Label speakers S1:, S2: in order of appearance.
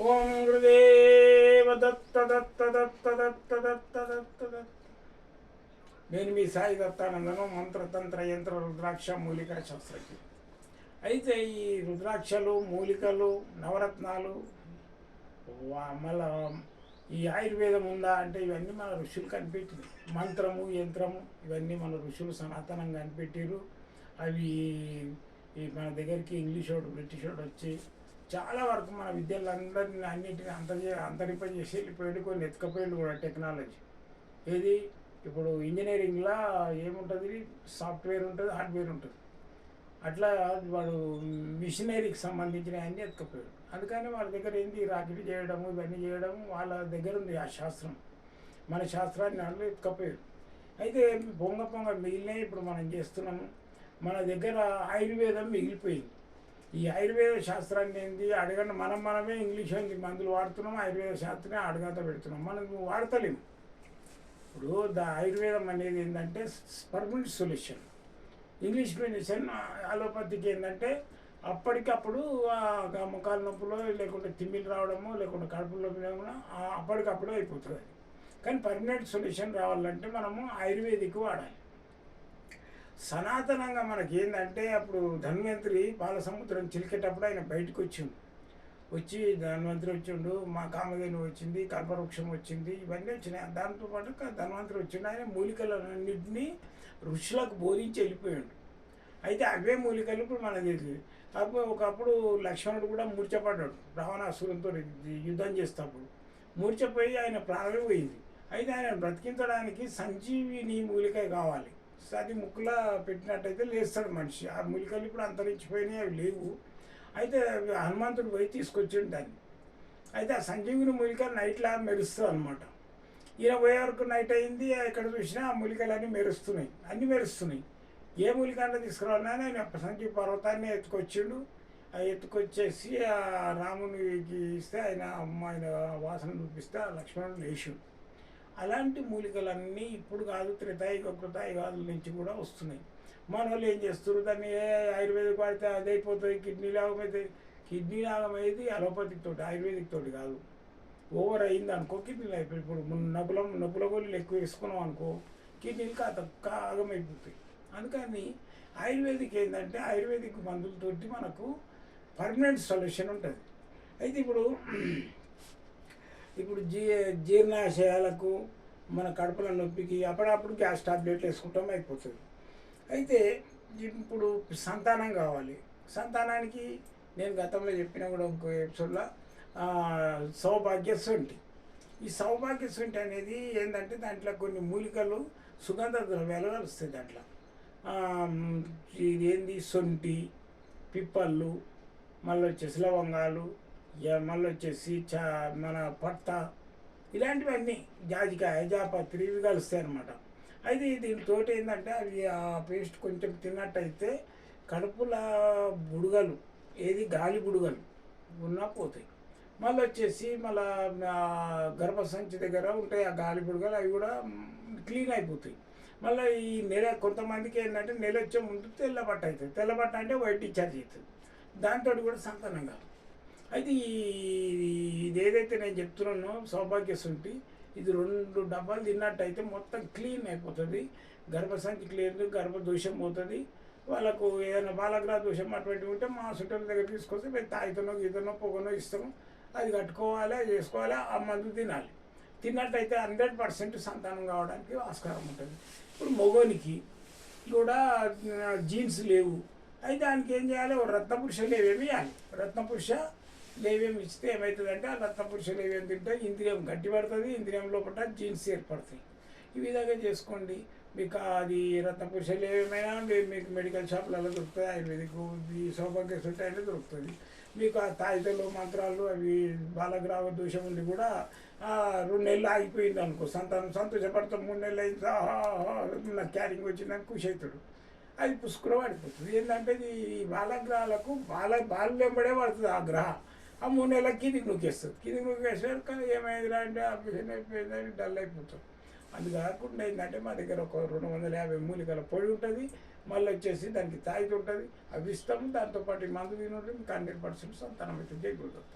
S1: ఓం గురుదేవ దత్త దత్త దత్త దత్త దత్త దత్త దత్త. నేను మీ సాయి దత్తానందను, మంత్రతంత్ర యంత్ర రుద్రాక్ష మూలికా శాస్త్రజ్ఞ. అయితే ఈ రుద్రాక్షలు, మూలికలు, నవరత్నాలు, మళ్ళా ఈ ఆయుర్వేదం ఉందా అంటే ఇవన్నీ మన ఋషులు కనిపెట్టింది. మంత్రము, యంత్రము ఇవన్నీ మన ఋషులు సనాతనంగా కనిపెట్టారు. అవి ఈ మన దగ్గరికి ఇంగ్లీష్ వాడు, బ్రిటిష్ వాడు వచ్చి చాలా వరకు మన విద్యలందరినీ అన్నింటినీ అంతరింపజేసి వెళ్ళిపోయాడు. కొన్ని ఎత్తుకపోయాడు కూడా టెక్నాలజీ. ఏది ఇప్పుడు ఇంజనీరింగ్లో ఏముంటుంది, సాఫ్ట్వేర్ ఉంటుంది, హార్డ్వేర్ ఉంటుంది. అట్లా వాడు మిషనరీకి సంబంధించిన అన్నీ ఎత్తుకపోయాడు. అందుకని వాళ్ళ దగ్గర ఏంటి రాకెట్ చేయడము, ఇవన్నీ చేయడం వాళ్ళ దగ్గర ఉంది ఆ శాస్త్రం. మన శాస్త్రాన్ని వాళ్ళు ఎత్తుకపోయారు. అయితే పొంగ మిగిలినాయి ఇప్పుడు మనం చేస్తున్నాము. మన దగ్గర ఆయుర్వేదం మిగిలిపోయింది. ఈ ఆయుర్వేద శాస్త్రాన్ని ఏంటి అడగండి, మనమే ఇంగ్లీష్ మందులు వాడుతున్నాం, ఆయుర్వేద శాస్త్రాన్ని అడగత పెడుతున్నాం. మనం వాడతలేము. ఇప్పుడు ఆయుర్వేదం అనేది ఏంటంటే పర్మనెంట్ సొల్యూషన్. ఇంగ్లీష్ మెడిసిన్ అలోపతికి ఏంటంటే అప్పటికప్పుడు ముఖాల నొప్పులో, లేకుంటే తిమ్మిలు రావడము, లేకుంటే కడుపులో కూడా అప్పటికప్పుడు అయిపోతుంది. కానీ పర్మనెంట్ సొల్యూషన్ రావాలంటే మనము ఆయుర్వేదిక్ వాడాలి. సనాతనంగా మనకి ఏంటంటే అప్పుడు ధన్వంతరి పాలసముద్రం చిలికేటప్పుడు ఆయన బయటకు వచ్చి ధన్వంతరి వచ్చిండు, మా కామధేను వచ్చింది, కల్పవృక్షం వచ్చింది, ఇవన్నీ వచ్చినాయి. దాంతోపాటు ధన్వంతరి వచ్చిండు. ఆయన మూలికలన్నింటినీ ఋషులకు బోధించి వెళ్ళిపోయాడు. అయితే అవే మూలికలు ఇప్పుడు మనకు తెలియదు. అప్పుడు ఒకప్పుడు లక్ష్మణుడు కూడా మూర్చపడ్డాడు రావణాసురునితో యుద్ధం చేసేటప్పుడు. మూర్చపోయి ఆయన ప్రాణమే పోయింది. అయితే ఆయన బ్రతికించడానికి సంజీవిని మూలిక కావాలి. అది ముక్కులా పెట్టినట్టయితే లేస్తాడు మనిషి. ఆ మూలికలు ఇప్పుడు అంతరించిపోయినాయి, అవి లేవు. అయితే హనుమంతుడు పోయి తీసుకొచ్చిండు దాన్ని. అయితే ఆ సంజీవిని మూలిక నైట్లా మెరుస్తుంది అనమాట. ఈయన పోయే వరకు నైట్ అయింది, ఎక్కడ చూసినా ఆ మూలికలన్నీ మెరుస్తున్నాయి, అన్నీ మెరుస్తున్నాయి. ఏ మూలికన్నా తీసుకురావాలని ఆయన సంజీవ పర్వతాన్ని ఎత్తుకొచ్చిండు. ఎత్తుకొచ్చేసి ఆ రామునికి ఇస్తే ఆయన వాసన చూపిస్తే ఆ లక్ష్మణుడు లేచిండు. అలాంటి మూలికలన్నీ ఇప్పుడు కాదు, కృతాయుగాదుల నుంచి కూడా వస్తున్నాయి. మన వాళ్ళు ఏం చేస్తారు, దాన్ని ఆయుర్వేదిక్ వాడితే అది అయిపోతుంది, కిడ్నీ లాగం అయితే. కిడ్నీ లాగం అయ్యేది అలోపతిక్ తోటి, ఆయుర్వేదిక్ తోటి కాదు. ఓవర్ అయింది అనుకో కిడ్నీలు అయిపోయి. ఇప్పుడు నొప్పుల గోళీలు ఎక్కువ వేసుకున్నాం అనుకో కిడ్నీలు ఆగమైపోతాయి. అందుకని ఆయుర్వేదిక్ ఏంటంటే ఆయుర్వేదిక్ మందులతోటి మనకు పర్మనెంట్ సొల్యూషన్ ఉంటుంది. అయితే ఇప్పుడు జీర్ణాశయాలకు, మన కడుపుల నొప్పికి అప్పుడప్పుడు గ్యాస్ టాబ్లెట్లు వేసుకుంటాం, అయిపోతుంది. అయితే ఇప్పుడు సంతానం కావాలి. సంతానానికి నేను గతంలో చెప్పిన కూడా ఇంకో ఎపిసోడ్లో సౌభాగ్య శొంఠి. ఈ సౌభాగ్య శొంఠి అనేది ఏంటంటే దాంట్లో కొన్ని మూలికలు, సుగంధ ద్రవ్యాలు కలుస్తాయి దాంట్లో. ఇదేంది శొంఠి, పిప్పళ్ళు, మళ్ళీ వచ్చేసి లవంగాలు, మళ్ళీ వచ్చేసి మన పట్ట, ఇలాంటివన్నీ జాజికాయ, జాపత్రి, ఇవి కలుస్తాయి అన్నమాట. అయితే దీనితో ఏంటంటే అవి ఆ పేస్ట్ కొంచెం తిన్నట్టయితే కడుపుల బుడగలు, ఏది గాలి బుడగలు ఉన్నా పోతాయి. మళ్ళీ వచ్చేసి గర్భసంచి దగ్గర ఉంటాయి ఆ గాలి బుడగలు, అవి కూడా క్లీన్ అయిపోతాయి. మళ్ళీ ఈ కొంతమందికి ఏంటంటే నెల వచ్చే ముందు తెల్లబట్ట అవుతుంది. తెల్లబట్ట అంటే వైట్ డిశ్చార్జ్ అవుతుంది. దాంతో కూడా సంతానం కాదు. అయితే ఇది ఏదైతే నేను చెప్తున్నానో సౌభాగ్య శొంఠి, ఇది 2 డబ్బాలు తిన్నట్టయితే మొత్తం క్లీన్ అయిపోతుంది. గర్భసంచి క్లీన్, గర్భదోషం పోతుంది. వాళ్ళకు ఏదైనా బాలగ్రహ దోషం అటువంటివి ఉంటే మా చుట్టాల దగ్గర తీసుకొస్తే మేము తాయితనో గీతనో పొగనో ఇస్తాము. అది కట్టుకోవాలి, చేసుకోవాలి, ఆ మందు తినాలి. తిన్నట్టయితే 100% సంతానం కావడానికి ఆస్కారం ఉంటుంది. ఇప్పుడు మగోనికి కూడా జీన్స్ లేవు. అయితే దానికి ఏం చేయాలి, రత్నపురుష లేవేమి ఇవ్వాలి. రత్నపురుష లేవ్యం ఇస్తే ఏమవుతుందంటే ఆ రత్నపురుష లేవ్యం తింటే ఇంద్రియం గట్టి పడుతుంది, ఇంద్రియం లోపల జీన్స్ ఏర్పడతాయి. ఈ విధంగా చేసుకోండి. మీకు అది రత్నపురుష లేవ్యమైనా మీకు మెడికల్ షాపులలో దొరుకుతుంది. ఆయుర్వేదిక్ ఈ సౌభాగ్య శొంఠి అయితే దొరుకుతుంది. మీకు ఆ తాయితలు, మంత్రాలు, అవి బాలగ్రావ దోషం ఉండి కూడా 2 నెలలు ఆగిపోయింది అనుకో, సంతానం సంతోషపడతాం. 3 నెలలు అయింది, నాకు క్యారింగ్ వచ్చిందని ఖుషి అవుతాడు. అది పుష్కరం పడిపోతుంది. ఏంటంటే ఈ బాలగ్రహాలకు బాలు వెంబడే పడుతుంది ఆ గ్రహ. ఆ 3 నెలలకి కిందికి నూకేస్తుంది. కిందికి నూకేసారు కానీ ఏమైందిరా అంటే ఆపరేషన్ అయిపోయిందని డల్ అయిపోతాం. అది కాకుండా ఏంటంటే మా దగ్గర ఒక 250 మూలికల పొడి ఉంటుంది. మళ్ళీ వచ్చేసి దానికి తాయితీ ఉంటుంది, అవి ఇస్తాము. దాంతోపాటు మందు తిని ఉంటుంది. మీకు 100% సంతానం అయితే జై గురుదత్త.